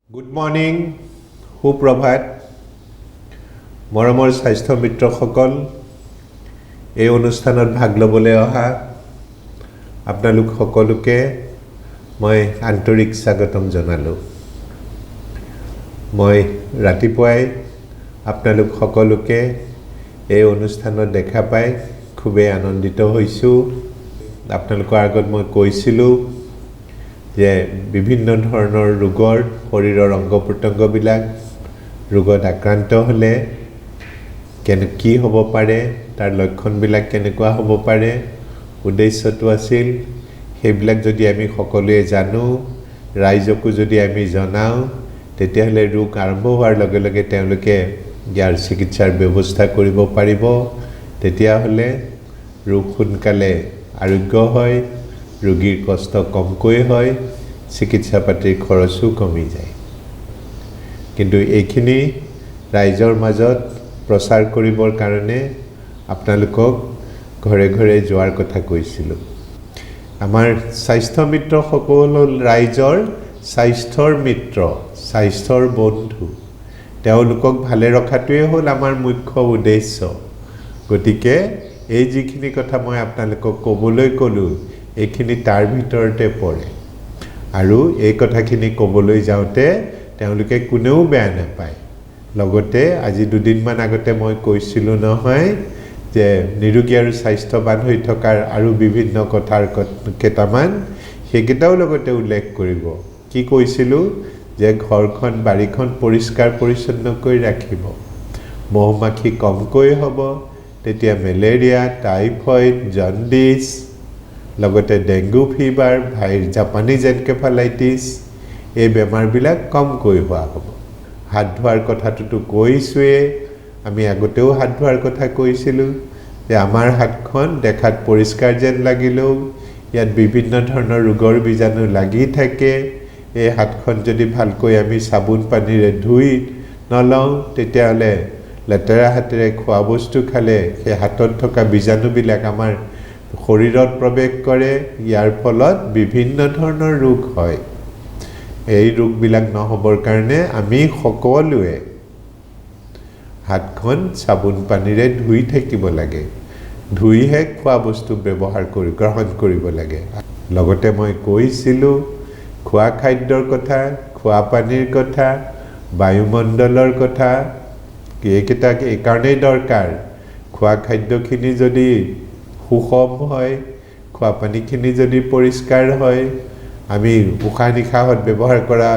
Good morning, সুপ্ৰভাত, মৰমৰ স্বাস্থ্য মিত্ৰসকল। এই অনুষ্ঠানত ভাগ ল'বলৈ অহা আপোনালোক সকলোকে মই আন্তৰিক স্বাগতম জনালোঁ। মই ৰাতিপুৱাই আপোনালোক সকলোকে এই অনুষ্ঠানত দেখা পাই খুবেই আনন্দিত হৈছোঁ। আপোনালোকৰ আগত মই কৈছিলোঁ যে বিভিন্ন ধৰণৰ ৰোগৰ শৰীৰৰ অংগ প্ৰত্যংগবিলাক ৰোগত আক্ৰান্ত হ'লে কি হ'ব পাৰে, তাৰ লক্ষণবিলাক কেনেকুৱা হ'ব পাৰে, উদ্দেশ্যটো আছিল সেইবিলাক যদি আমি সকলোৱে জানো, ৰাইজকো যদি আমি জনাওঁ, তেতিয়াহ'লে ৰোগ আৰম্ভ হোৱাৰ লগে লগে তেওঁলোকে ইয়াৰ চিকিৎসাৰ ব্যৱস্থা কৰিব পাৰিব। তেতিয়াহ'লে ৰোগ সোনকালে আৰোগ্য হয়, ৰোগীৰ কষ্ট কমকৈ হয়, চিকিৎসা পাতিৰ খৰচো কমি যায়। কিন্তু এইখিনি ৰাইজৰ মাজত প্ৰচাৰ কৰিবৰ কাৰণে আপোনালোকক ঘৰে ঘৰে যোৱাৰ কথা কৈছিলোঁ। আমাৰ স্বাস্থ্য মিত্ৰসকল হ'ল ৰাইজৰ স্বাস্থ্যৰ মিত্ৰ, স্বাস্থ্যৰ বন্ধু। তেওঁলোকক ভালে ৰখাটোৱেই হ'ল আমাৰ মুখ্য উদ্দেশ্য। গতিকে এই যিখিনি কথা মই আপোনালোকক ক'বলৈ ক'লোঁ, এইখিনি তাৰ ভিতৰতে পৰে। আৰু এই কথাখিনি ক'বলৈ যাওঁতে তেওঁলোকে কোনেও বেয়া নাপায়। লগতে আজি দুদিনমান আগতে মই কৈছিলোঁ নহয় যে নিৰোগী আৰু স্বাস্থ্যৱান হৈ থকাৰ আৰু বিভিন্ন কথাৰ কেইটামান, সেইকেইটাও লগতে উল্লেখ কৰিব। কি কৈছিলোঁ? যে ঘৰখন বাৰীখন পৰিষ্কাৰ পৰিচ্ছন্নকৈ ৰাখিব, মহ মাখি কমকৈ হ'ব, তেতিয়া মেলেৰিয়া, টাইফইড, জণ্ডিছ, লগতে ডেংগু ফিভাৰ, জাপানীজ এনকেফালাইটিছ, এই বেমাৰবিলাক কমকৈ হোৱা হ'ব। হাত ধোৱাৰ কথাটোতো কৈছোঁৱেই, আমি আগতেও হাত ধোৱাৰ কথা কৈছিলোঁ যে আমাৰ হাতখন দেখাত পৰিষ্কাৰ যেন লাগিলেও ইয়াত বিভিন্ন ধৰণৰ ৰোগৰ বীজাণু লাগি থাকে। এই হাতখন যদি ভালকৈ আমি চাবোন পানীৰে ধুই নলওঁ, তেতিয়াহ'লে লেতেৰা হাতেৰে খোৱা বস্তু খালে সেই হাতত থকা বীজাণুবিলাক আমাৰ শৰীৰত প্ৰৱেশ কৰে। ইয়াৰ ফলত বিভিন্ন ধৰণৰ ৰোগ হয়। এই ৰোগবিলাক নহ'বৰ কাৰণে আমি সকলোৱে হাতখন চাবোন পানীৰে ধুই থাকিব লাগে, ধুইহে খোৱা বস্তু গ্ৰহণ কৰিব লাগে। লগতে মই কৈছিলোঁ খোৱা খাদ্যৰ কথা, খোৱা পানীৰ কথা, বায়ুমণ্ডলৰ কথা। এইকেইটা এইকাৰণেই দৰকাৰ। খোৱা খাদ্যখিনি যদি সুষম হয়, খোৱা পানীখিনি যদি পৰিষ্কাৰ হয়, আমি উশাহ নিশাহত ব্যৱহাৰ কৰা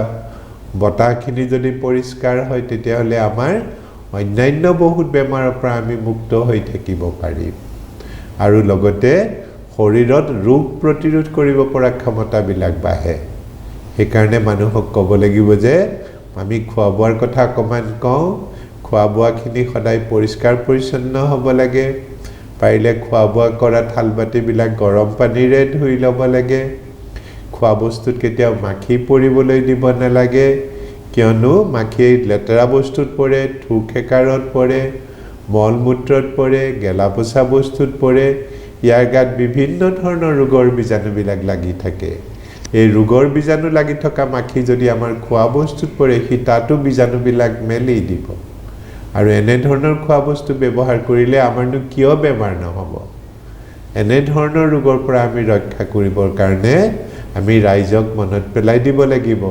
বতাহখিনি যদি পৰিষ্কাৰ হয়, তেতিয়াহ'লে আমাৰ অন্যান্য বহুত বেমাৰৰ পৰা আমি মুক্ত হৈ থাকিব পাৰিম। আৰু লগতে শৰীৰত ৰোগ প্ৰতিৰোধ কৰিব পৰা ক্ষমতাবিলাক বাঢ়ে। সেইকাৰণে মানুহক ক'ব লাগিব যে আমি খোৱা বোৱাৰ কথা অকণমান কওঁ। খোৱা বোৱাখিনি সদায় পৰিষ্কাৰ পৰিচ্ছন্ন হ'ব লাগে। পাৰিলে খোৱা বোৱা কৰা থাল বাতিবিলাক গৰম পানীৰে ধুই ল'ব লাগে। খোৱা বস্তুত কেতিয়াও মাখি পৰিবলৈ দিব নালাগে, কিয়নো মাখি লেতেৰা বস্তুত পৰে, থু খেকাৰত পৰে, মল মূত্ৰত পৰে, গেলা পচা বস্তুত পৰে। ইয়াৰ গাত বিভিন্ন ধৰণৰ ৰোগৰ বীজাণুবিলাক লাগি থাকে। এই ৰোগৰ বীজাণু লাগি থকা মাখি যদি আমাৰ খোৱা বস্তুত পৰে, সি তাতো বীজাণুবিলাক মেলি দিব। আৰু এনেধৰণৰ খোৱা বস্তু ব্যৱহাৰ কৰিলে আমাৰনো কিয় বেমাৰ নহ'ব? এনেধৰণৰ ৰোগৰ পৰা আমি ৰক্ষা কৰিবৰ কাৰণে আমি ৰাইজক মনত পেলাই দিব লাগিব,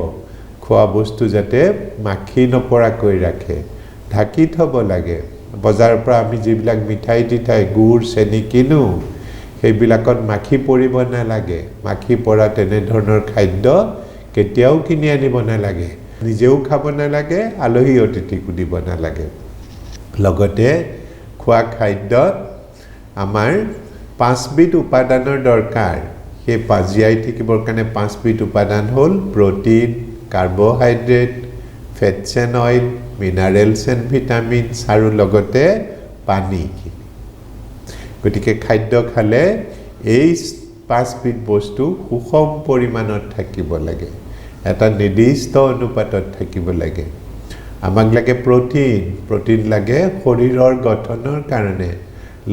খোৱা বস্তু যাতে মাখি নপৰাকৈ ৰাখে, ঢাকি থ'ব লাগে। বজাৰৰ পৰা আমি যিবিলাক মিঠাই তিঠাই, গুড়, চেনি কিনো, সেইবিলাকত মাখি পৰিব নালাগে। মাখি পৰা তেনেধৰণৰ খাদ্য কেতিয়াও কিনি আনিব নালাগে, নিজেও খাব নালাগে, আলহী অতিথিকো দিব নালাগে। লগতে খোৱা খাদ্যত আমাৰ 5বিধ উপাদানৰ দৰকাৰ। সেই জীয়াই থাকিবৰ কাৰণে 5বিধ উপাদান হ'ল protein, carbohydrate, fates and oil, minerals and vitamins, আৰু লগতে পানীখিনি। গতিকে খাদ্য খালে এই 5বিধ বস্তু সুষম পৰিমাণত থাকিব লাগে, এটা নিৰ্দিষ্ট অনুপাতত থাকিব লাগে। আমাক লাগে প্ৰ'টিন লাগে শৰীৰৰ গঠনৰ কাৰণে,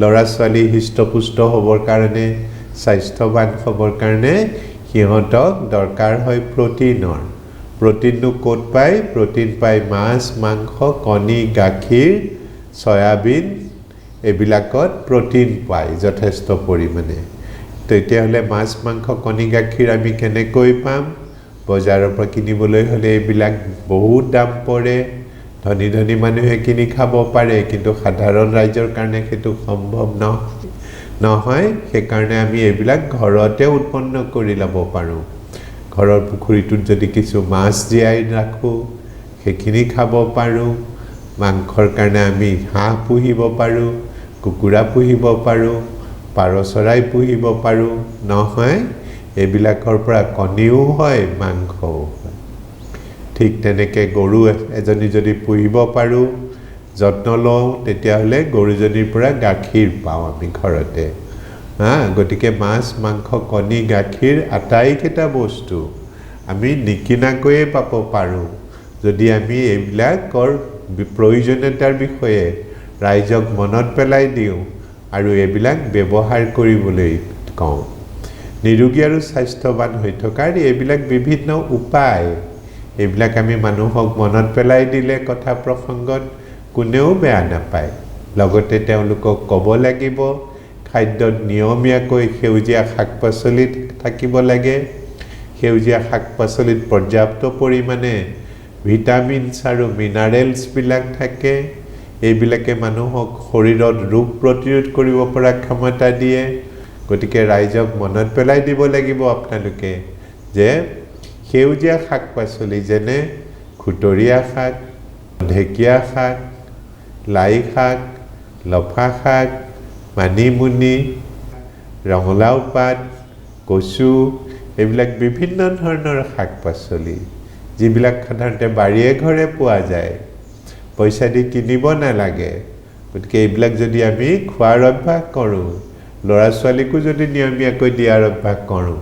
ল'ৰা ছোৱালী হৃষ্টপুষ্ট হ'বৰ কাৰণে, স্বাস্থ্যৱান হ'বৰ কাৰণে সিহঁতক দৰকাৰ হয় প্ৰ'টিনৰ। প্ৰটিনটো ক'ত পায় প্ৰটিন পায় মাছ মাংস কণী গাখীৰ সয়াবিন এবিলাকত প্ৰটিন পায় যথেষ্ট পৰিমাণে তেতিয়াহ'লে মাছ মাংস কণী গাখীৰ আমি কেনেকৈ পাম বজাৰৰ পৰা কিনিবলৈ হ'লে এবিলাক বহুত দাম পৰে ধনী ধনী মানুহে কিনি খাব পাৰে কিন্তু সাধাৰণ ৰাইজৰ কাৰণে সেইটো সম্ভৱ নহয় সেইকাৰণে আমি এবিলাক ঘৰতে উৎপন্ন কৰি ল'ব পাৰোঁ ঘৰৰ পুখুৰীটোত যদি কিছু মাছ জীয়াই ৰাখোঁ সেইখিনি খাব পাৰোঁ মাংসৰ কাৰণে আমি হাঁহ পুহিব পাৰোঁ কুকুৰা পুহিব পাৰোঁ পাৰ চৰাই পুহিব পাৰোঁ নহয় এবিলাকৰ পৰা কণীও হয় মাংসও হয় ঠিক তেনেকৈ গৰু এজনী যদি পুহিব পাৰোঁ যত্ন লওঁ তেতিয়াহ'লে গৰুজনীৰ পৰা গাখীৰ পাওঁ আমি ঘৰতে গতিকে মাছ মাংস কণী গাখীৰ আটাইকেইটা বস্তু আমি নিকিনাকৈয়ে পাব পাৰোঁ যদি আমি এইবিলাকৰ প্ৰয়োজনীয়তাৰ বিষয়ে ৰাইজক মনত পেলাই দিওঁ আৰু এইবিলাক ব্যৱহাৰ কৰিবলৈ কওঁ নিৰোগী আৰু স্বাস্থ্যৱান হৈ থকাৰ এইবিলাক বিভিন্ন উপায় এইবিলাক আমি মানুহক মনত পেলাই দিলে কথা প্ৰসংগত কোনেও বেয়া নাপায় লগতে তেওঁলোকক ক'ব লাগিব খাদ্যত নিয়মীয়াকৈ সেউজীয়া শাক-পাচলি থাকিব লাগে সেউজীয়া শাক-পাচলিত পৰ্যাপ্ত পৰিমাণে ভিটামিনছ আৰু মিনাৰেলছ বিলাক থাকে এইবিলাকে মানুহক শৰীৰত ৰোগ প্ৰতিৰোধ কৰিব পৰা ক্ষমতা দিয়ে গতিকে ৰাইজক মনত পেলাই দিব লাগিব আপোনালোকে যে সেউজীয়া শাক-পাচলি যেনে খুতৰীয়া শাক ঢেকীয়া শাক লাই শাক লফা শাক মানিমুনি ৰঙলাও পাত কচু এইবিলাক বিভিন্ন ধৰণৰ শাক-পাচলি যিবিলাক সাধাৰণতে বাৰীয়ে ঘৰে পোৱা যায় পইচা দি কিনিব নালাগে গতিকে এইবিলাক যদি আমি খোৱাৰ অভ্যাস কৰোঁ ল'ৰা ছোৱালীকো যদি নিয়মীয়াকৈ দিয়াৰ অভ্যাস কৰোঁ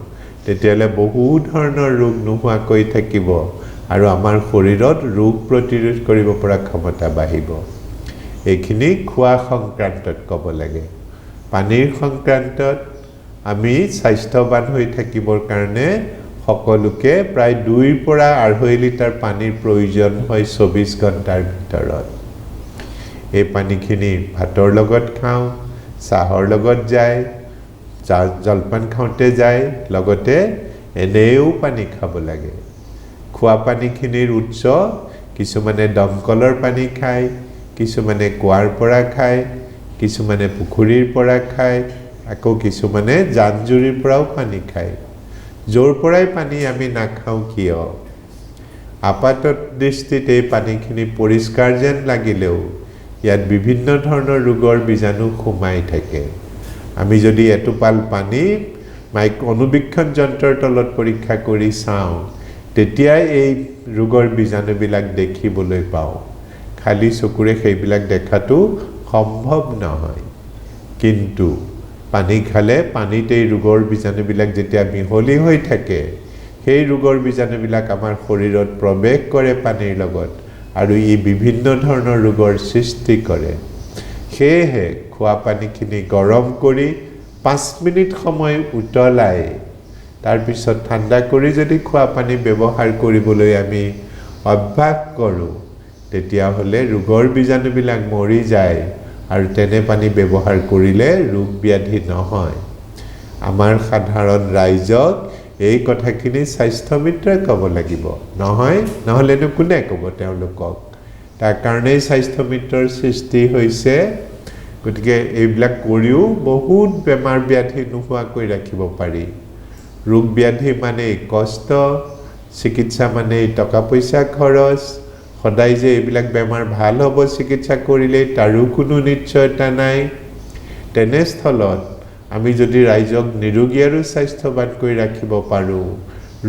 তেতিয়াহ'লে বহু ধৰণৰ ৰোগ নোহোৱাকৈ থাকিব আৰু আমাৰ শৰীৰত ৰোগ প্ৰতিৰোধ কৰিব পৰা ক্ষমতা বাঢ়িব এইখিনি খোৱা সংক্ৰান্তত ক'ব লাগে পানীৰ সংক্ৰান্তত আমি স্বাস্থ্যৱান হৈ থাকিবৰ কাৰণে সকলোকে প্ৰায় 2 পৰা 2.5 লিটাৰ পানীৰ প্ৰয়োজন হয় 24 ঘণ্টাৰ ভিতৰত এই পানীখিনি ভাতৰ লগত খাওঁ চাহৰ লগত যায় জলপান খাওঁতে যায় লগতে এনেও পানী খাব লাগে খোৱা পানীখিনিৰ উৎস কিছুমানে দমকলৰ পানী খায় কিছুমানে কুঁৱাৰ পৰা খায় কিছুমানে পুখুৰীৰ পৰা খায় আকৌ কিছুমানে জান-জুৰিৰ পৰাও পানী খায় য'ৰ পৰাই পানী আমি নাখাওঁ কিয় আপাতত দৃষ্টিত এই পানীখিনি পৰিষ্কাৰ যেন লাগিলেও ইয়াত বিভিন্ন ধৰণৰ ৰোগৰ বীজাণু সোমাই থাকে আমি যদি এটোপাল পানী অনুবীক্ষণ যন্ত্ৰৰ তলত পৰীক্ষা কৰি চাওঁ তেতিয়া এই ৰোগৰ বীজাণুবিলাক দেখিবলৈ পাওঁ খালি চকুৰে সেইবিলাক দেখাটো সম্ভৱ নহয় কিন্তু পানী খালে পানীতে ৰোগৰ বীজাণুবিলাক যেতিয়া মিহলি হৈ থাকে সেই ৰোগৰ বীজাণুবিলাক আমাৰ শৰীৰত প্ৰৱেশ কৰে পানীৰ লগত আৰু ই বিভিন্ন ধৰণৰ ৰোগৰ সৃষ্টি কৰে সেয়েহে খোৱা পানীখিনি গৰম কৰি 5 মিনিট সময় উতলাই তাৰ পিছত ঠাণ্ডা কৰি যদি খোৱা পানী ব্যৱহাৰ কৰিবলৈ আমি অভ্যাস কৰোঁ তেতিয়াহ'লে ৰোগৰ বীজাণুবিলাক মৰি যায় আৰু তেনে পানী ব্যৱহাৰ কৰিলে ৰোগ ব্যাধি নহয় আমাৰ সাধাৰণ ৰাইজক এই কথাখিনি স্বাস্থ্য মিত্ৰই ক'ব লাগিব নহয় নহ'লেনো কোনে ক'ব তেওঁলোকক তাৰ কাৰণেই স্বাস্থ্য মিত্ৰৰ সৃষ্টি হৈছে গতিকে এইবিলাক কৰিও বহুত বেমাৰ ব্যাধি নোহোৱাকৈ ৰাখিব পাৰি ৰোগ ব্যাধি মানে কষ্ট চিকিৎসা মানে টকা পইচা খৰচ সদায় যে এইবিলাক বেমাৰ ভাল হ'ব চিকিৎসা কৰিলে তাৰো কোনো নিশ্চয়তা নাই তেনেস্থলত আমি যদি ৰাইজক নিৰোগী আৰু স্বাস্থ্যৱান কৰি ৰাখিব পাৰোঁ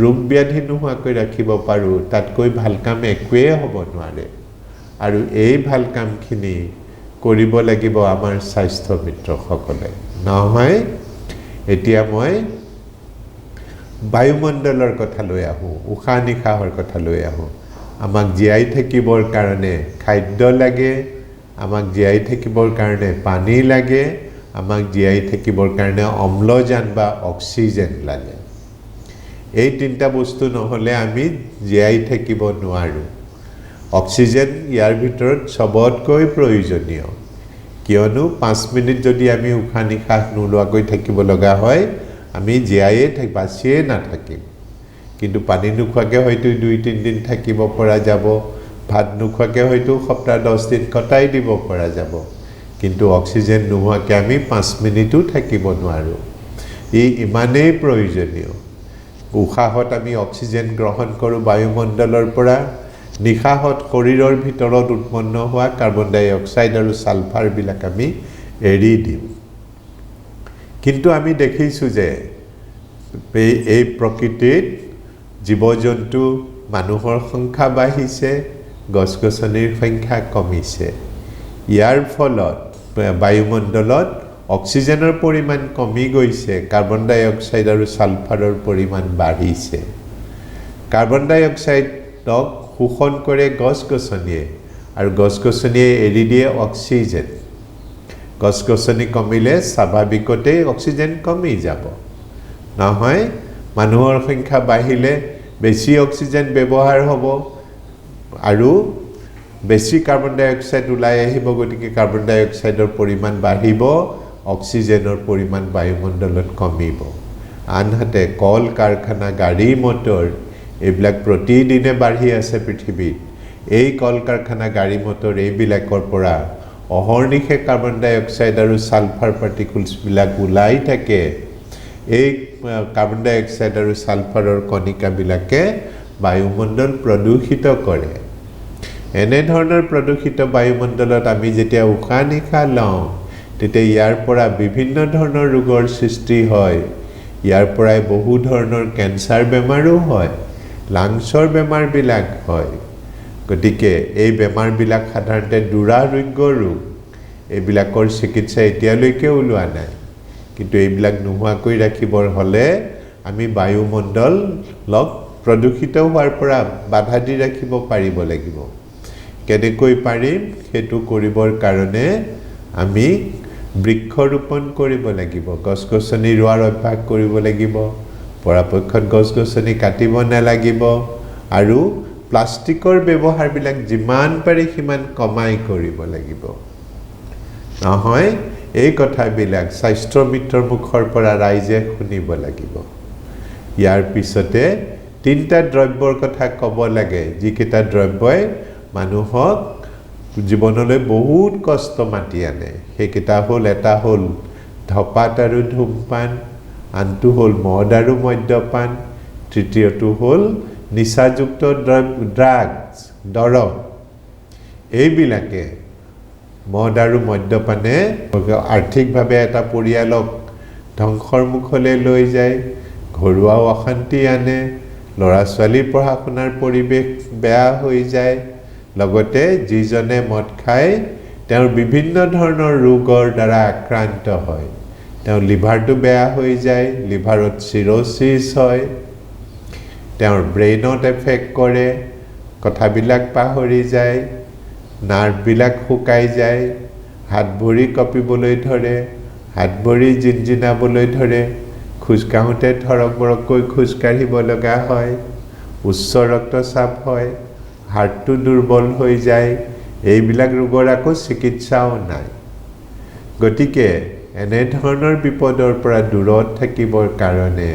ৰোগ ব্যাধি নোহোৱাকৈ ৰাখিব পাৰোঁ তাতকৈ ভাল কাম একোৱেই হ'ব নোৱাৰে আৰু এই ভাল কামখিনি কৰিব লাগিব আমাৰ স্বাস্থ্য মিত্ৰসকলে নহয় এতিয়া মই বায়ুমণ্ডলৰ কথা লৈ আহোঁ উশাহ নিশাহৰ কথা লৈ আহোঁ আমাক জীয়াই থাকিবৰ কাৰণে খাদ্য লাগে আমাক জীয়াই থাকিবৰ কাৰণে পানী লাগে আমাক জীয়াই থাকিবৰ কাৰণে অম্লজান বা অক্সিজেন লাগে এই তিনিটা বস্তু নহ'লে আমি জীয়াই থাকিব নোৱাৰোঁ অক্সিজেন ইয়াৰ ভিতৰত সবতকৈ প্ৰয়োজনীয় কিয়নো 5 মিনিট যদি আমি উশাহ নিশাহ নোলোৱাকৈ থাকিব লগা হয় আমি জীয়াই বাচিয়ে নাথাকিম কিন্তু পানী নোখোৱাকৈ হয়তো 2-3 দিন থাকিব পৰা যাব ভাত নোখোৱাকৈ হয়তো সপ্তাহ 10 দিন কটাই দিব পৰা যাব কিন্তু অক্সিজেন নোহোৱাকৈ আমি 5 মিনিটো থাকিব নোৱাৰোঁ ই ইমানেই প্ৰয়োজনীয় উশাহত আমি অক্সিজেন গ্ৰহণ কৰোঁ বায়ুমণ্ডলৰ পৰা নিশাহত শৰীৰৰ ভিতৰত উৎপন্ন হোৱা কাৰ্বন ডাই অক্সাইড আৰু সালফাৰ বিলাক আমি এৰি দিম কিন্তু আমি দেখিছোঁ যে এই প্ৰকৃতিত জীৱ-জন্তু মানুহৰ সংখ্যা বাঢ়িছে গছ-গছনিৰ সংখ্যা কমিছে ইয়াৰ ফলত বায়ুমণ্ডলত অক্সিজেনৰ পৰিমাণ কমি গৈছে কাৰ্বন ডাই অক্সাইড আৰু সালফাৰৰ পৰিমাণ বাঢ়িছে কাৰ্বন ডাই অক্সাইডক শোষণ কৰে গছ-গছনিয়ে আৰু গছ-গছনিয়ে এৰি দিয়ে অক্সিজেন গছ-গছনি কমিলে স্বাভাৱিকতে অক্সিজেন কমি যাব নহয় মানুহৰ সংখ্যা বাঢ়িলে বেছি অক্সিজেন ব্যৱহাৰ হ'ব আৰু বেছি কাৰ্বন ডাই অক্সাইড ওলাই আহিব গতিকে কাৰ্বন ডাই অক্সাইডৰ পৰিমাণ বাঢ়িব অক্সিজেনৰ পৰিমাণ বায়ুমণ্ডলত কমিব আনহাতে কল কাৰখানা গাড়ী মটৰ এইবিলাক প্ৰতিদিনে বাঢ়ি আছে পৃথিৱীত এই কল কাৰখানা গাড়ী মটৰ এইবিলাকৰ পৰা অহৰ্নিশে কাৰ্বন ডাই অক্সাইড আৰু সালফাৰ পাৰ্টিকলছ বিলাক ওলাই থাকে এই কাৰ্বন ডাই অক্সাইড আৰু সালফাৰৰ কণিকাবিলাকে বায়ুমণ্ডল প্ৰদূষিত কৰে এনে ধৰণৰ প্ৰদূষিত বায়ুমণ্ডলত আমি যেতিয়া উশাহ নিশাহ লওঁ তেতিয়া ইয়াৰ পৰা বিভিন্ন ধৰণৰ ৰোগৰ সৃষ্টি হয় ইয়াৰ পৰাই বহু ধৰণৰ কেন্সাৰ বেমাৰো হয় লাংছৰ বেমাৰবিলাক হয় গতিকে এই বেমাৰবিলাক সাধাৰণতে দুৰাৰোগ্য ৰোগ এইবিলাকৰ চিকিৎসা এতিয়ালৈকে ওলোৱা নাই কিন্তু এইবিলাক নোহোৱাকৈ ৰাখিবৰ হ'লে আমি বায়ুমণ্ডলক প্ৰদূষিত হোৱাৰ পৰা বাধা দি ৰাখিব পাৰিব লাগিব কেনেকৈ পাৰিম সেইটো কৰিবৰ কাৰণে আমি বৃক্ষৰোপণ কৰিব লাগিব গছ-গছনি ৰোৱাৰ অভ্যাস কৰিব লাগিব পৰাপক্ষত গছ-গছনি কাটিব নালাগিব আৰু প্লাষ্টিকৰ ব্যৱহাৰবিলাক যিমান পাৰি সিমান কমাই কৰিব লাগিব নহয় এই কথাবিলাক স্বাস্থ্য মিত্ৰৰ মুখৰ পৰা ৰাইজে শুনিব লাগিব ইয়াৰ পিছতে তিনিটা দ্ৰব্যৰ কথা ক'ব লাগে যিকেইটা দ্ৰব্যই মানুহক জীৱনলৈ বহুত কষ্ট মাতি আনে সেইকেইটা হ'ল এটা হ'ল ধপাত আৰু ধূমপান আনটো হ'ল মদ আৰু মদ্যপান তৃতীয়টো হ'ল নিচাযুক্ত ড্ৰাগছ দৰৱ এইবিলাকে মদ আৰু মদ্যপানে আৰ্থিকভাৱে এটা পৰিয়ালক ধ্বংসৰ মুখলৈ লৈ যায় ঘৰুৱা অশান্তি আনে ল'ৰা ছোৱালীৰ পঢ়া শুনাৰ পৰিৱেশ বেয়া হৈ যায় লগতে যিজনে মদ খায় তেওঁৰ বিভিন্ন ধৰণৰ ৰোগৰ দ্বাৰা আক্ৰান্ত হয় তেওঁৰ লিভাৰটো বেয়া হৈ যায় লিভাৰত চিৰ'চিছ হয় তেওঁৰ ব্ৰেইনত এফেক্ট কৰে কথাবিলাক পাহৰি যায় নাৰ্ভবিলাক শুকাই যায় হাত ভৰি কঁপিবলৈ ধৰে হাত ভৰি জিনজিনাবলৈ ধৰে খোজ কাঢ়োঁতে থৰক বৰককৈ খোজ কাঢ়িব লগা হয় উচ্চ ৰক্তচাপ হয় হাৰ্টটো দুৰ্বল হৈ যায় এইবিলাক ৰোগৰ আকৌ চিকিৎসাও নাই গতিকে এনে ধৰণৰ বিপদৰ পৰা দূৰত থাকিবৰ কাৰণে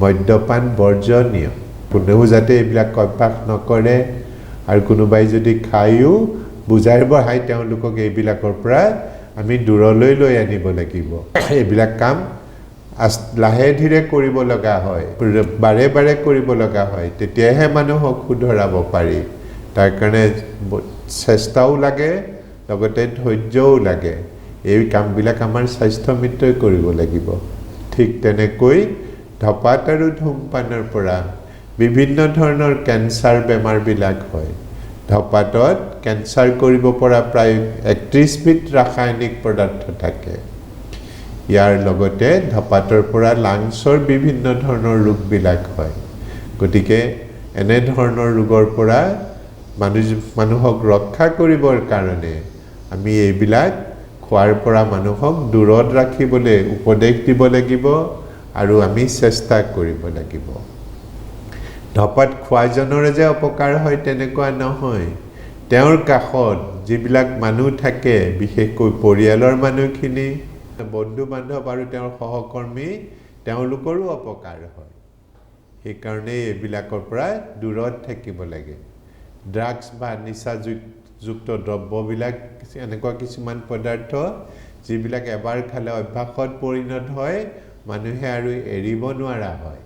মদ্যপান বৰ্জনীয় কোনেও যাতে এইবিলাক অভ্যাস নকৰে আৰু কোনোবাই যদি খায়ো বুজাই বঢ়াই তেওঁলোকক এইবিলাকৰ পৰা আমি দূৰলৈ লৈ আনিব লাগিব এইবিলাক কাম লাহে ধীৰে কৰিব লগা হয় বাৰে বাৰে কৰিব লগা হয় তেতিয়াহে মানুহক শুধৰাব পাৰি তাৰ কাৰণে চেষ্টাও লাগে লগতে ধৈৰ্যও লাগে এই কামবিলাক আমাৰ স্বাস্থ্য মিত্ৰই কৰিব লাগিব ঠিক তেনেকৈ ধপাত আৰু ধূমপানৰ পৰা বিভিন্ন ধৰণৰ কেন্সাৰ বেমাৰবিলাক হয় ধপাতত কেন্সাৰ কৰিব পৰা প্ৰায় 31 বিধ ৰাসায়নিক পদাৰ্থ থাকে ইয়াৰ লগতে ধপাতৰ পৰা লাংছৰ বিভিন্ন ধৰণৰ ৰোগবিলাক হয় গতিকে এনে ধৰণৰ ৰোগৰ পৰা মানুহক ৰক্ষা কৰিবৰ কাৰণে আমি এইবিলাক খোৱাৰ পৰা মানুহক দূৰত ৰাখিবলৈ উপদেশ দিব লাগিব আৰু আমি চেষ্টা কৰিব লাগিব ধপাত খোৱাজনৰে যে অপকাৰ হয় তেনেকুৱা নহয় তেওঁৰ কাষত যিবিলাক মানুহ থাকে বিশেষকৈ পৰিয়ালৰ মানুহখিনি বন্ধু বান্ধৱ আৰু তেওঁৰ সহকৰ্মী তেওঁলোকৰো অপকাৰ হয় সেইকাৰণে এইবিলাকৰ পৰা দূৰত থাকিব লাগে ড্ৰাগছ বা নিচাযুক্ত দ্ৰব্যবিলাক এনেকুৱা কিছুমান পদাৰ্থ যিবিলাক এবাৰ খালে অভ্যাসত পৰিণত হয় মানুহে আৰু এৰিব নোৱাৰা হয়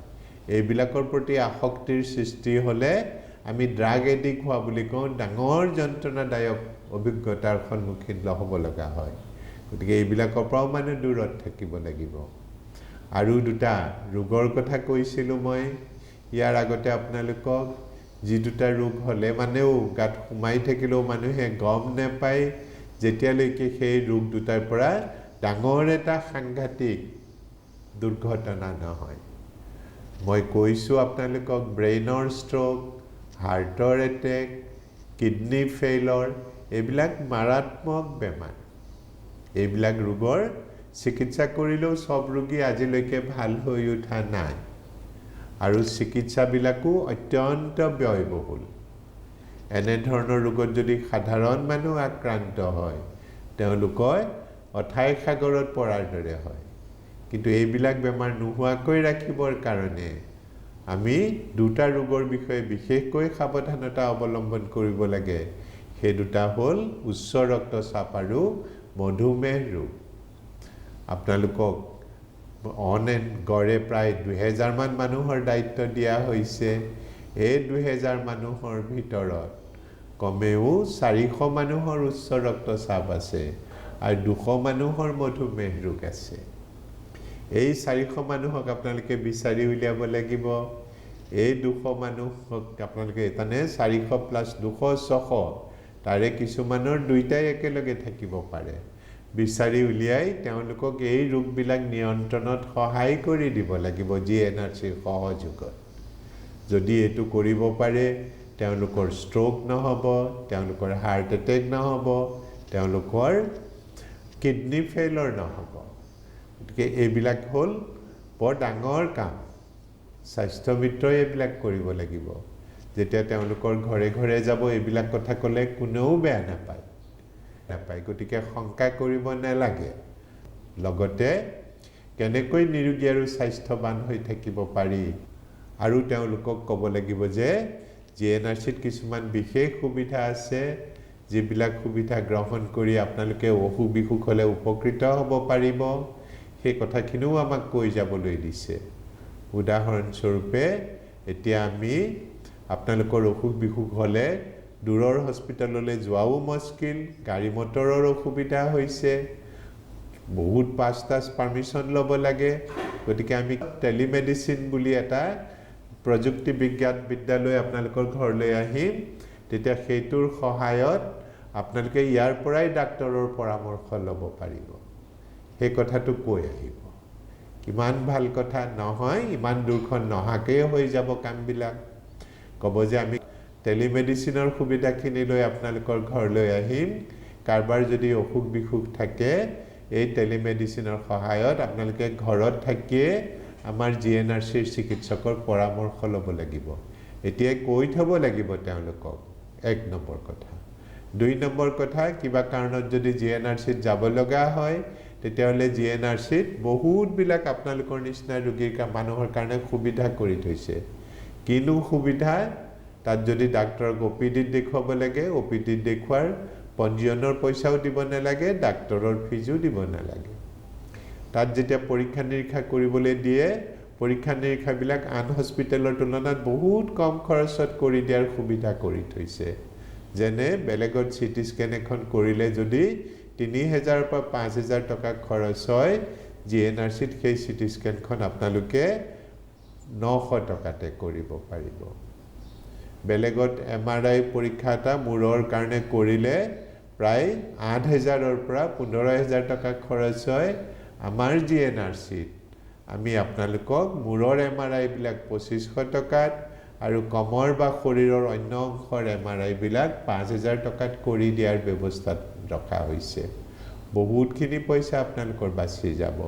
এইবিলাকৰ প্ৰতি আসক্তিৰ সৃষ্টি হলে আমি ড্ৰাগ এডিক্ট হোৱা বুলি কওঁ ডাঙৰ যন্ত্ৰণাদায়ক অভিজ্ঞতাৰ সন্মুখীন হ'ব লগা হয় গতিকে এইবিলাকৰ পৰাও মানুহ দূৰত থাকিব লাগিব আৰু দুটা ৰোগৰ কথা কৈছিলোঁ মই ইয়াৰ আগতে আপোনালোকক যি দুটা ৰোগ হলে মানেও গাত সোমাই থাকিলেও মানুহে গম নাপায় যেতিয়ালৈকে সেই ৰোগ দুটাৰ পৰা ডাঙৰ এটা সাংঘাতিক দুৰ্ঘটনা নহয় মই কৈছোঁ আপোনালোকক ব্ৰেইনৰ ষ্ট্ৰোক হাৰ্টৰ এটেক কিডনি ফেইলৰ এইবিলাক মাৰাত্মক বেমাৰ এইবিলাক ৰোগৰ চিকিৎসা কৰিলেও সব ৰোগী আজিলৈকে ভাল হৈ উঠা নাই আৰু চিকিৎসাবিলাকো অত্যন্ত ব্যয়বহুল এনে ধৰণৰ ৰোগত যদি সাধাৰণ মানুহ আক্ৰান্ত হয় তেওঁলোকৰ অথাই সাগৰত পৰাৰ দৰে হয় কিন্তু এইবিলাক বেমাৰ নোহোৱাকৈ ৰাখিবৰ কাৰণে আমি দুটা ৰোগৰ বিষয়ে বিশেষকৈ সাৱধানতা অৱলম্বন কৰিব লাগে সেই দুটা হ'ল উচ্চ ৰক্তচাপ আৰু মধুমেহ ৰোগ আপোনালোকক গড়ে প্ৰায় 2000 মান মানুহৰ দায়িত্ব দিয়া হৈছে এই 2000 মানুহৰ ভিতৰত কমেও 400 মানুহৰ উচ্চ ৰক্তচাপ আছে আৰু 200 মানুহৰ মধুমেহ ৰোগ আছে এই 400 মানুহক আপোনালোকে বিচাৰি উলিয়াব লাগিব এই 200 মানুহক আপোনালোকে এটানে 400 প্লাস 200 600 তাৰে কিছুমানৰ দুইটাই একেলগে থাকিব পাৰে বিচাৰি উলিয়াই তেওঁলোকক এই ৰোগবিলাক নিয়ন্ত্ৰণত সহায় কৰি দিব লাগিব জিএনআৰচিৰ সহযোগত যদি এটো কৰিব পাৰে তেওঁলোকৰ ষ্ট্ৰোক নহব তেওঁলোকৰ হাৰ্ট এটেক নহব তেওঁলোকৰ কিডনি ফেইলৰ নহব গতিকে এইবিলাক হ'ল বৰ ডাঙৰ কাম স্বাস্থ্য মিত্ৰই এইবিলাক কৰিব লাগিব যেতিয়া তেওঁলোকৰ ঘৰে ঘৰে যাব এইবিলাক কথা ক'লে কোনেও বেয়া নাপায় গতিকে শংকা কৰিব নালাগে লগতে কেনেকৈ নিৰোগী আৰু স্বাস্থ্যৱান হৈ থাকিব পাৰি আৰু তেওঁলোকক ক'ব লাগিব যে জিএনআৰচিত কিছুমান বিশেষ সুবিধা আছে যিবিলাক সুবিধা গ্ৰহণ কৰি আপোনালোকে অসুখ বিসুখ হ'লে উপকৃত হ'ব পাৰিব সেই কথাখিনিও আমাক কৈ যাবলৈ দিছে উদাহৰণ স্বৰূপে এতিয়া আমি আপোনালোকৰ অসুখ বিসুখ হ'লে দূৰৰ হস্পিটাললৈ যোৱাও মুস্কিল গাড়ী মটৰৰ অসুবিধা হৈছে বহুত পাঁচটা পাৰমিশন ল'ব লাগে গতিকে আমি টেলিমেডিসিন বুলি এটা প্ৰযুক্তি বিজ্ঞান বিদ্যালয় আপোনালোকৰ ঘৰলৈ আহিম তেতিয়া সেইটোৰ সহায়ত আপোনালোকে ইয়াৰ পৰাই ডাক্তৰৰ পৰামৰ্শ ল'ব পাৰিব সেই কথাটো কৈ আহিব কিমান ভাল কথা নহয় ইমান দূৰখন নহাকে হৈ যাব কামবিলাক ক'ব যে আমি টেলিমেডিসিনৰ সুবিধাখিনি লৈ আপোনালোকৰ ঘৰলৈ আহিম কাৰবাৰ যদি অসুখ বিসুখ থাকে এই টেলিমেডিসিনৰ সহায়ত আপোনালোকে ঘৰত থাকিয়ে আমাৰ জিএনআৰচিৰ চিকিৎসকৰ পৰামৰ্শ ল'ব লাগিব এতিয়া কৈ থব লাগিব তেওঁলোকক এক নম্বৰ কথা দুই নম্বৰ কথা কিবা কাৰণত যদি জিএনআৰচিত যাব লগা হয় তেতিয়াহ'লে জিএনআৰচিত বহুত বিলাক আপোনালোকৰ নিচিনা ৰোগীৰ মানুহৰ কাৰণে সুবিধা কৰি থৈছে কিনো সুবিধা তাত যদি ডাক্তৰক ওপিডিত দেখুৱাব লাগে ওপিডিত দেখুৱাৰ পঞ্জীয়নৰ পইচাও দিব নালাগে ডাক্তৰৰ ফিজো দিব নালাগে তাত যেতিয়া পৰীক্ষা নিৰীক্ষা কৰিবলৈ দিয়ে পৰীক্ষা নিৰীক্ষাবিলাক আন হস্পিটেলৰ তুলনাত বহুত কম খৰচত কৰি দিয়াৰ সুবিধা কৰি থৈছে যেনে বেলেগত সিটি স্ক্যান এখন কৰিলে যদি 3000 পৰা 5000 টকা খৰচ হয় জিএনআৰচিত সেই সিটি স্ক্যানখন আপোনালোকে 900 টকাতে কৰিব পাৰিব বেলেগত এমআৰআই পৰীক্ষা এটা মূৰৰ কাৰণে কৰিলে প্ৰায় 8000ৰ পৰা 15000 টকা খৰচ হয় আমাৰ জিএনআৰচিত আমি আপোনালোকক মূৰৰ এমআৰআই বিলাক 2500 টকাত আৰু কমৰ বা শৰীৰৰ অন্য অংশৰ এমআৰআই বিলাক 5000 টকাত কৰি দিয়াৰ ব্যৱস্থা ৰখা হৈছে বহুতখিনি পইচা আপোনালোকৰ বাছি যাব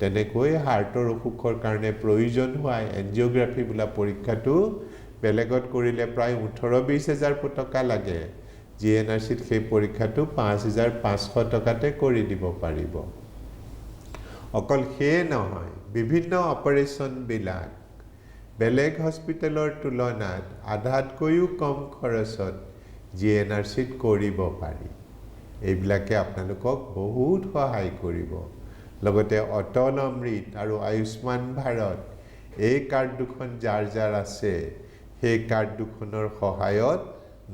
তেনেকৈ হাৰ্টৰ অসুখৰ কাৰণে প্ৰয়োজন হোৱা এনজিঅ'গ্ৰাফি বোলা পৰীক্ষাটো বেলেগত কৰিলে প্ৰায় 18-20,000 টকা লাগে। GNRCত সেই পৰীক্ষাটো 5,500 টকাতে কৰি দিব পাৰিব। অকল সেয়ে নহয়, বিভিন্ন অপাৰেশ্যনবিলাক বেলেগ হস্পিটেলৰ তুলনাত আধাতকৈও কম খৰচত GNRCত কৰিব পাৰি। এইবিলাকে আপোনালোকক বহুত সহায় কৰিব। লগতে অটল অমৃত আৰু আয়ুষ্মান ভাৰত এই কাৰ্ড দুখন যাৰ যাৰ আছে, সেই কাৰ্ড দুখনৰ সহায়ত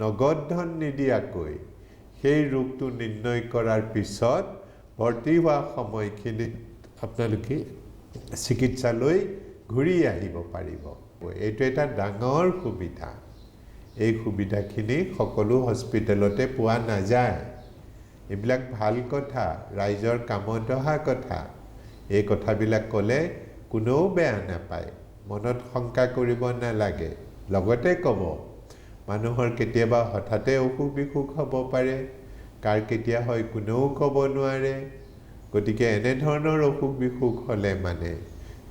নগদ ধন নিদিয়াকৈ সেই ৰোগটো নিৰ্ণয় কৰাৰ পিছত ভৰ্তি হোৱা সময়খিনিত আপোনালোকে চিকিৎসালয় ঘূৰি আহিব পাৰিব। এইটো এটা ডাঙৰ সুবিধা। এই সুবিধাখিনি সকলো হস্পিটেলতে পোৱা নাযায়। এইবিলাক ভাল কথা, ৰাইজৰ কামত অহা কথা। এই কথাবিলাক ক'লে কোনেও বেয়া নাপায়, মনত শংকা কৰিব নালাগে। লগতে ক'ব, মানুহৰ কেতিয়াবা হঠাতে অসুখ বিসুখ হ'ব পাৰে, কাৰ কেতিয়া হয় কোনেও ক'ব নোৱাৰে। গতিকে এনেধৰণৰ অসুখ বিসুখ হ'লে মানে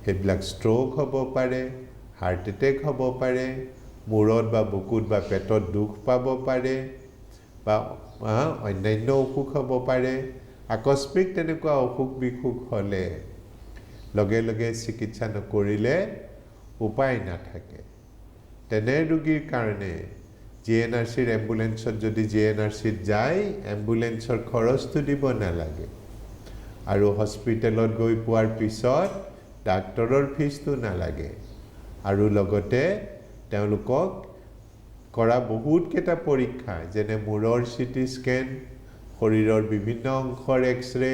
সেইবিলাক ষ্ট্ৰোক হ'ব পাৰে, হাৰ্ট এটেক হ'ব পাৰে, মূৰত বা বুকুত বা পেটত দুখ পাব পাৰে, বা অন্যান্য অসুখ হ'ব পাৰে। আকস্মিক তেনেকুৱা অসুখ বিসুখ হ'লে লগে লগে চিকিৎসা নকৰিলে উপায় নাথাকে। তেনে ৰোগীৰ কাৰণে GNRCৰ এম্বুলেন্সত যদি GNRCত যায়, এম্বুলেন্সৰ খৰচটো দিব নালাগে। আৰু হস্পিটেলত গৈ পোৱাৰ পিছত ডাক্তৰৰ ফিজটো নালাগে। আৰু লগতে তেওঁলোকক কৰা বহুতকেইটা পৰীক্ষা, যেনে মূৰৰ CT স্কেন, শৰীৰৰ বিভিন্ন অংশৰ এক্সৰে,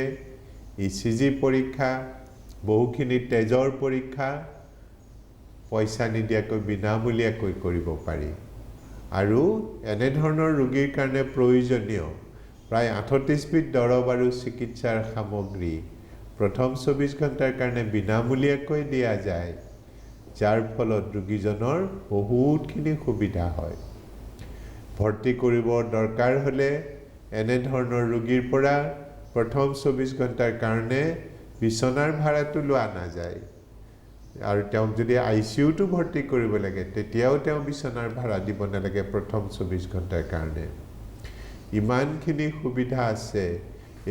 ECG পৰীক্ষা, বহুখিনি তেজৰ পৰীক্ষা পইচা নিদিয়াকৈ বিনামূলীয়াকৈ কৰিব পাৰি। আৰু এনেধৰণৰ ৰোগীৰ কাৰণে প্ৰয়োজনীয় প্ৰায় 38বিধ দৰৱ আৰু চিকিৎসাৰ সামগ্ৰী প্ৰথম 24 ঘণ্টাৰ কাৰণে বিনামূলীয়াকৈ দিয়া যায়, যাৰ ফলত ৰোগীজনৰ বহুতখিনি সুবিধা হয়। ভৰ্তি কৰিব দৰকাৰ হ'লে এনেধৰণৰ ৰোগীৰ পৰা প্ৰথম 24 ঘণ্টাৰ কাৰণে বিচনাৰ ভাড়াটো লোৱা নাযায়। আৰু তেওঁক যদি ICUতো ভৰ্তি কৰিব লাগে, তেতিয়াও তেওঁ বিচনাৰ ভাড়া দিব নালাগে প্ৰথম 24 ঘণ্টাৰ কাৰণে। ইমানখিনি সুবিধা আছে।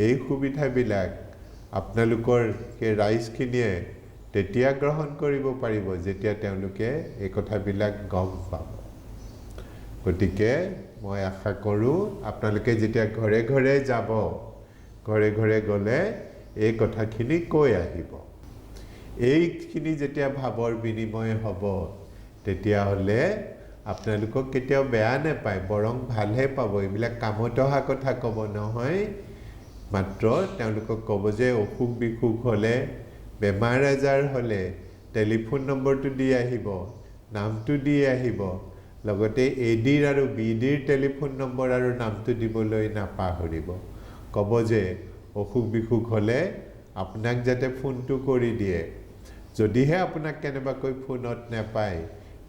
এই সুবিধাবিলাক আপোনালোকৰ সেই ৰাইজখিনিয়ে তেতিয়া গ্ৰহণ কৰিব পাৰিব যেতিয়া তেওঁলোকে এই কথাবিলাক গম পাব। গতিকে মই আশা কৰোঁ আপোনালোকে যেতিয়া ঘৰে ঘৰে যাব, ঘৰে ঘৰে গ'লে এই কথাখিনি কৈ আহিব। এইখিনি যেতিয়া ভাৱৰ বিনিময় হ'ব, তেতিয়াহ'লে আপোনালোকক কেতিয়াও বেয়া নাপায়, বৰং ভালহে পাব। এইবিলাক কামত অহা কথা ক'ব নহয়, মাত্ৰ তেওঁলোকক ক'ব যে অসুখ বিসুখ হ'লে, বেমাৰ আজাৰ হ'লে টেলিফোন নম্বৰটো দি আহিব, নামটো দি আহিব। লগতে ADৰ আৰু BDৰ টেলিফোন নম্বৰ আৰু নামটো দিবলৈ নাপাহৰিব। ক'ব যে অসুখ বিসুখ হ'লে আপোনাক যাতে ফোনটো কৰি দিয়ে। যদিহে আপোনাক কেনেবাকৈ ফোনত নাপায়,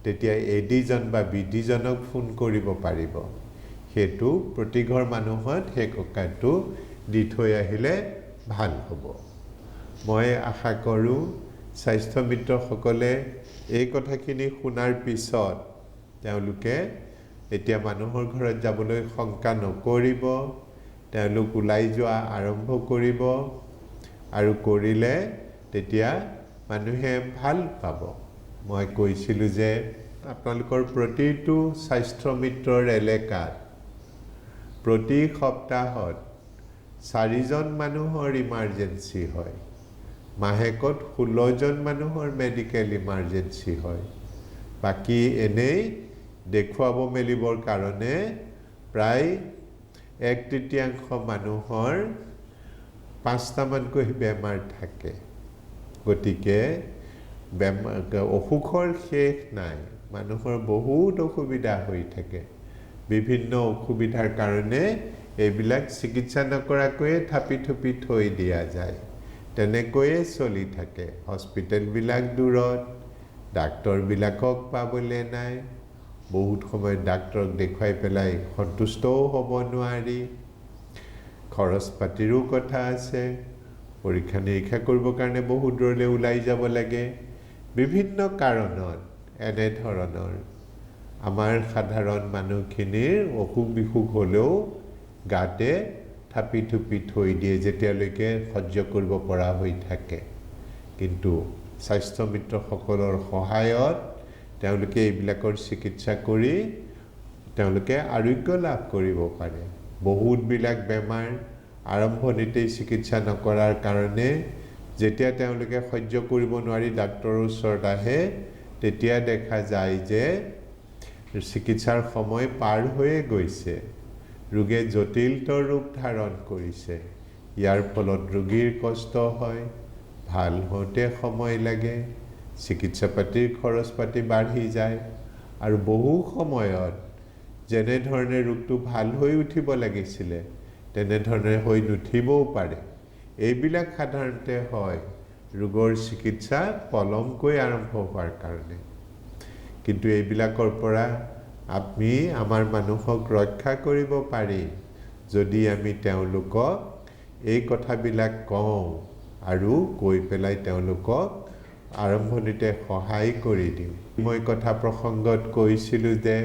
তেতিয়া ADজন বা BDজনক ফোন কৰিব পাৰিব। সেইটো প্ৰতিঘৰ মানুহত সেই কাৰ্ডটো দি থৈ আহিলে ভাল হ'ব। মই আশা কৰোঁ স্বাস্থ্য মিত্ৰসকলে এই কথাখিনি শুনাৰ পিছত তেওঁলোকে এতিয়া মানুহৰ ঘৰত যাবলৈ শংকা নকৰিব। তেওঁলোক ওলাই যোৱা আৰম্ভ কৰিব, আৰু কৰিলে তেতিয়া মানুহে ভাল পাব। মই কৈছিলোঁ যে আপোনালোকৰ প্ৰতিটো স্বাস্থ্য মিত্ৰৰ এলেকাত প্ৰতি সপ্তাহত 4জন মানুহৰ ইমাৰ্জেঞ্চি হয়, মাহেকত 16জন মানুহৰ মেডিকেল ইমাৰ্জেঞ্চি হয়। বাকী এনেই দেখুৱাব মেলিবৰ কাৰণে প্ৰায় 1/3 মানুহৰ 5টামানকৈ বেমাৰ থাকে। গতিকে অসুখৰ শেষ নাই, মানুহৰ বহুত অসুবিধা হৈ থাকে। বিভিন্ন অসুবিধাৰ কাৰণে এইবিলাক চিকিৎসা নকৰাকৈয়ে থাপি থুপি থৈ দিয়া যায়। তেনেকৈয়ে চলি থাকে। হস্পিটেলবিলাক দূৰত, ডাক্তৰবিলাকক পাবলৈ নাই, বহুত সময়ত ডাক্তৰক দেখুৱাই পেলাই সন্তুষ্টও হ'ব নোৱাৰি, খৰচ পাতিৰো কথা আছে। পৰীক্ষা নিৰীক্ষা কৰিবৰ কাৰণে বহু দূৰলৈ ওলাই যাব লাগে বিভিন্ন কাৰণত এনে ধৰণৰ আমাৰ সাধাৰণ মানুহখিনিৰ অসুখ বিসুখ হ'লেও গাতে থাপি থুপি থৈ দিয়ে যেতিয়ালৈকে সহ্য কৰিব পৰা হৈ থাকে কিন্তু স্বাস্থ্য মিত্ৰসকলৰ সহায়ত তেওঁলোকে এইবিলাকৰ চিকিৎসা কৰি তেওঁলোকে আৰোগ্য লাভ কৰিব পাৰে বহুতবিলাক বেমাৰ আৰম্ভণিতেই চিকিৎসা নকৰাৰ কাৰণে যেতিয়া তেওঁলোকে সহ্য কৰিব নোৱাৰি ডাক্তৰৰ ওচৰত আহে তেতিয়া দেখা যায় যে চিকিৎসাৰ সময় পাৰ হৈয়ে গৈছে ৰোগে জটিলতৰ ৰূপ ধাৰণ কৰিছে ইয়াৰ ফলত ৰোগীৰ কষ্ট হয় ভাল হওঁতে সময় লাগে চিকিৎসা পাতিৰ খৰচ পাতি বাঢ়ি যায় আৰু বহু সময়ত যেনে ধৰণে ৰোগটো ভাল হৈ উঠিব লাগিছিলে তেনেধৰণে হৈ নুঠিবও পাৰে এইবিলাক সাধাৰণতে হয় ৰোগৰ চিকিৎসা পলমকৈ আৰম্ভ হোৱাৰ কাৰণে কিন্তু এইবিলাকৰ পৰা আমি আমাৰ মানুহক ৰক্ষা কৰিব পাৰি যদি আমি তেওঁলোকক এই কথাবিলাক কওঁ আৰু কৈ পেলাই তেওঁলোকক আৰম্ভণিতে সহায় কৰি দিওঁ মই কথা প্ৰসংগত কৈছিলোঁ যে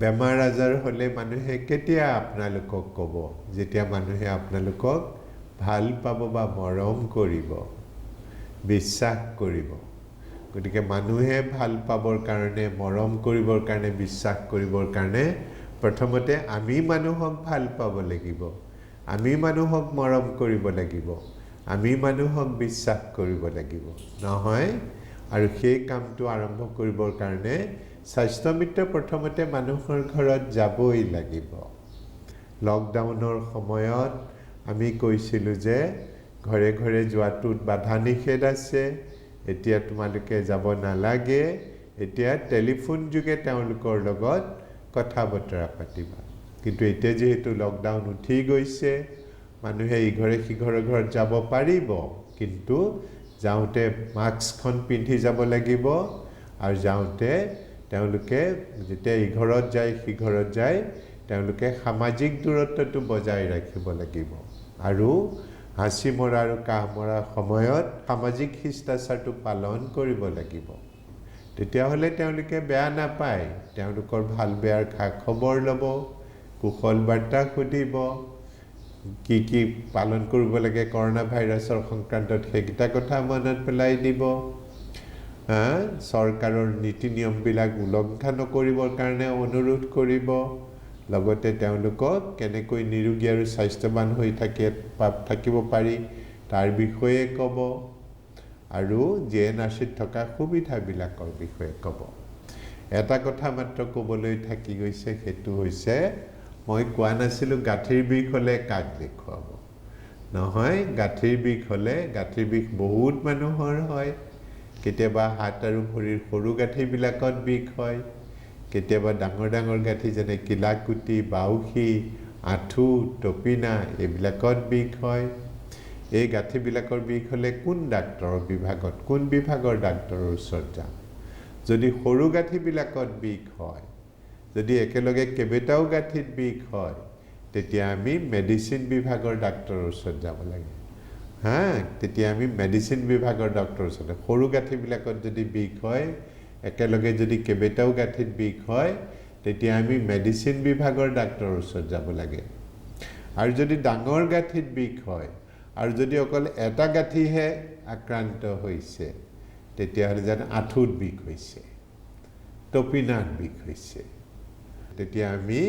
বেমাৰ আজাৰ হ'লে মানুহে কেতিয়া আপোনালোকক ক'ব যেতিয়া মানুহে আপোনালোকক ভাল পাব বা মৰম কৰিব বিশ্বাস কৰিব গতিকে মানুহে ভাল পাবৰ কাৰণে মৰম কৰিবৰ কাৰণে বিশ্বাস কৰিবৰ কাৰণে প্ৰথমতে আমি মানুহক ভাল পাব লাগিব আমি মানুহক মৰম কৰিব লাগিব আমি মানুহক বিশ্বাস কৰিব লাগিব নহয় আৰু সেই কামটো আৰম্ভ কৰিবৰ কাৰণে স্বাস্থ্য মিত্ৰ প্ৰথমতে মানুহৰ ঘৰত যাবই লাগিব লকডাউনৰ সময়ত আমি কৈছিলোঁ যে ঘৰে ঘৰে যোৱাটোত বাধা নিষেধ আছে এতিয়া তোমালোকে যাব নালাগে এতিয়া টেলিফোন যোগে তেওঁলোকৰ লগত কথা বতৰা পাতিবা কিন্তু এতিয়া যেহেতু লকডাউন উঠি গৈছে মানুহে ইঘৰে সিঘৰৰ ঘৰত যাব পাৰিব কিন্তু যাওঁতে মাস্কখন পিন্ধি যাব লাগিব আৰু যাওঁতে তেওঁলোকে যেতিয়া ইঘৰত যায় সিঘৰত যায় তেওঁলোকে সামাজিক দূৰত্বটো বজাই ৰাখিব লাগিব আৰু হাঁচি মৰা আৰু কাহ মৰাৰ সময়ত সামাজিক শিষ্টাচাৰটো পালন কৰিব লাগিব তেতিয়াহ'লে তেওঁলোকে বেয়া নাপায় তেওঁলোকৰ ভাল বেয়াৰ খা খবৰ ল'ব কুশল বাৰ্তা সুধিব কি পালন কৰিব লাগে কৰোনা ভাইৰাছৰ সংক্ৰান্তত সেইকেইটা কথা মনত পেলাই দিব চৰকাৰৰ নীতি নিয়মবিলাক উলংঘা নকৰিবৰ কাৰণে অনুৰোধ কৰিব লগতে তেওঁলোকক কেনেকৈ নিৰোগী আৰু স্বাস্থ্যৱান হৈ থাকিব পাৰি তাৰ বিষয়ে ক'ব আৰু JNRCত থকা সুবিধাবিলাকৰ বিষয়ে ক'ব এটা কথা মাত্ৰ ক'বলৈ থাকি গৈছে সেইটো হৈছে মই কোৱা নাছিলোঁ গাঁঠিৰ বিষ হ'লে কাক দেখুৱাব নহয় গাঁঠিৰ বিষ হ'লে গাঁঠিৰ বিষ বহুত মানুহৰ হয় কেতিয়াবা হাত আৰু ভৰিৰ সৰু গাঁঠিবিলাকত বিষ হয় কেতিয়াবা ডাঙৰ ডাঙৰ গাঁঠি যেনে কিলাকুটি বাউসী আঁঠু টপিনা এইবিলাকত বিষ হয় এই গাঁঠিবিলাকৰ বিষ হ'লে কোন ডাক্তৰৰ বিভাগত কোন বিভাগৰ ডাক্তৰৰ ওচৰত যাম যদি সৰু গাঁঠিবিলাকত বিষ হয় যদি একেলগে কেইবাটাও গাঁঠিত বিষ হয় তেতিয়া আমি মেডিচিন বিভাগৰ ডাক্তৰৰ ওচৰত যাব লাগে তেতিয়া আমি মেডিচিন বিভাগৰ ডাক্তৰৰ ওচৰত সৰু গাঁঠিবিলাকত যদি বিষ হয় একেলগে যদি কেইবাটাও গাঁঠিত বিষ হয় তেতিয়া আমি মেডিচিন বিভাগৰ ডাক্তৰৰ ওচৰত যাব লাগে আৰু যদি ডাঙৰ গাঁঠিত বিষ হয় আৰু যদি অকল এটা গাঁঠিহে আক্ৰান্ত হৈছে তেতিয়াহ'লে যেন আঁঠুত বিষ হৈছে টপিনাত বিষ হৈছে তেতিয়া আমি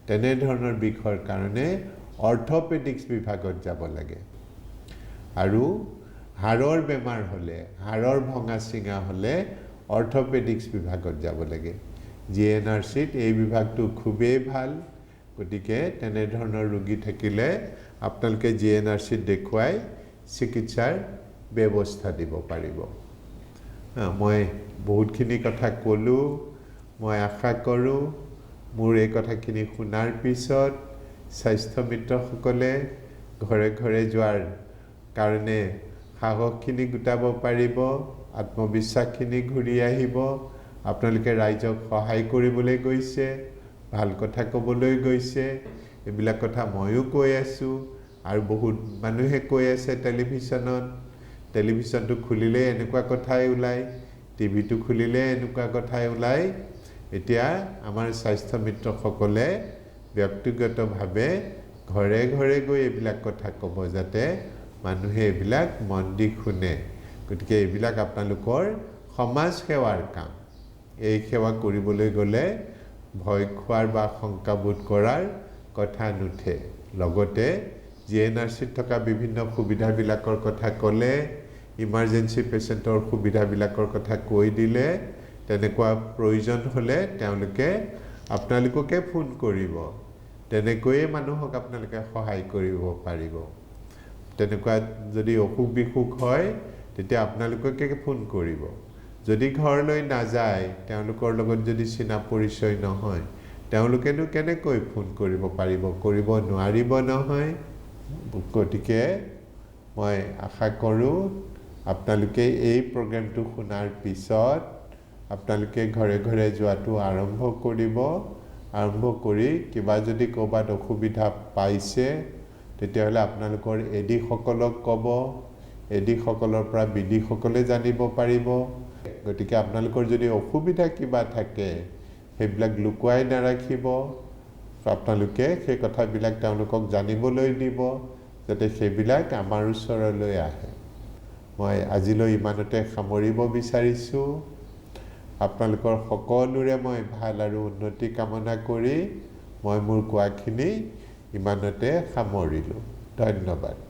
তেনেধৰণৰ বিষৰ কাৰণে অৰ্থপেডিক্স বিভাগত যাব লাগে আৰু হাড়ৰ বেমাৰ হ'লে হাড়ৰ ভঙা চিঙা হ'লে অৰ্থপেডিক্স বিভাগত যাব লাগে JNRCত এই বিভাগটো খুবেই ভাল গতিকে তেনেধৰণৰ ৰোগী থাকিলে আপোনালোকে JNRCত দেখুৱাই চিকিৎসাৰ ব্যৱস্থা দিব পাৰিব মই বহুতখিনি কথা ক'লোঁ মই আশা কৰোঁ মোৰ এই কথাখিনি শুনাৰ পিছত স্বাস্থ্য মিত্ৰসকলে ঘৰে ঘৰে যোৱাৰ কাৰণে সাহসখিনি গোটাব পাৰিব আত্মবিশ্বাসখিনি ঘূৰি আহিব আপোনালোকে ৰাইজক সহায় কৰিবলৈ গৈছে ভাল কথা ক'বলৈ গৈছে এইবিলাক কথা ময়ো কৈ আছোঁ আৰু বহুত মানুহে কৈ আছে টেলিভিশ্যনটো খুলিলে এনেকুৱা কথাই ওলায়, টিভিটো খুলিলে এনেকুৱা কথাই ওলায়। এতিয়া আমাৰ স্বাস্থ্য মিত্ৰসকলে ব্যক্তিগতভাৱে ঘৰে ঘৰে গৈ এইবিলাক কথা ক'ব, যাতে মানুহে এইবিলাক মন দি শুনে। গতিকে এইবিলাক আপোনালোকৰ সমাজ সেৱাৰ কাম। এই সেৱা কৰিবলৈ গ'লে ভয় খোৱাৰ বা শংকাবোধ কৰাৰ কথা নুঠে। লগতে GNRCত থকা বিভিন্ন সুবিধাবিলাকৰ কথা ক'লে, ইমাৰ্জেঞ্চি পেচেণ্টৰ সুবিধাবিলাকৰ কথা কৈ দিলে, তেনেকুৱা প্ৰয়োজন হ'লে তেওঁলোকে আপোনালোককে ফোন কৰিব। তেনেকৈয়ে মানুহক আপোনালোকে সহায় কৰিব পাৰিব। তেনেকুৱা যদি অসুখ বিসুখ হয় তেতিয়া আপোনালোককে ফোন কৰিব। যদি ঘৰলৈ নাযায়, তেওঁলোকৰ লগত যদি চিনা পৰিচয় নহয়, তেওঁলোকেনো কেনেকৈ ফোন কৰিব পাৰিব? কৰিব নোৱাৰিব নহয়। গতিকে মই আশা কৰোঁ আপোনালোকে এই প্ৰগ্ৰেমটো শুনাৰ পিছত আপোনালোকে ঘৰে ঘৰে যোৱাটো আৰম্ভ কৰিব। আৰম্ভ কৰি কিবা যদি ক'ৰবাত অসুবিধা পাইছে তেতিয়াহ'লে আপোনালোকৰ এডিসকলক ক'ব। এডিসকলৰ পৰা বিডিসকলে জানিব পাৰিব। গতিকে আপোনালোকৰ যদি অসুবিধা কিবা থাকে সেইবিলাক লুকুৱাই নাৰাখিব। আপোনালোকে সেই কথাবিলাক তেওঁলোকক জানিবলৈ দিব, যাতে সেইবিলাক আমাৰ ওচৰলৈ আহে। মই আজিলৈ ইমানতে সামৰিব বিচাৰিছোঁ। আপোনালোকৰ সকলোৰে মই ভাল আৰু উন্নতি কামনা কৰি মই মোৰ কোৱাখিনি ইমানতে সামৰিলোঁ। ধন্যবাদ।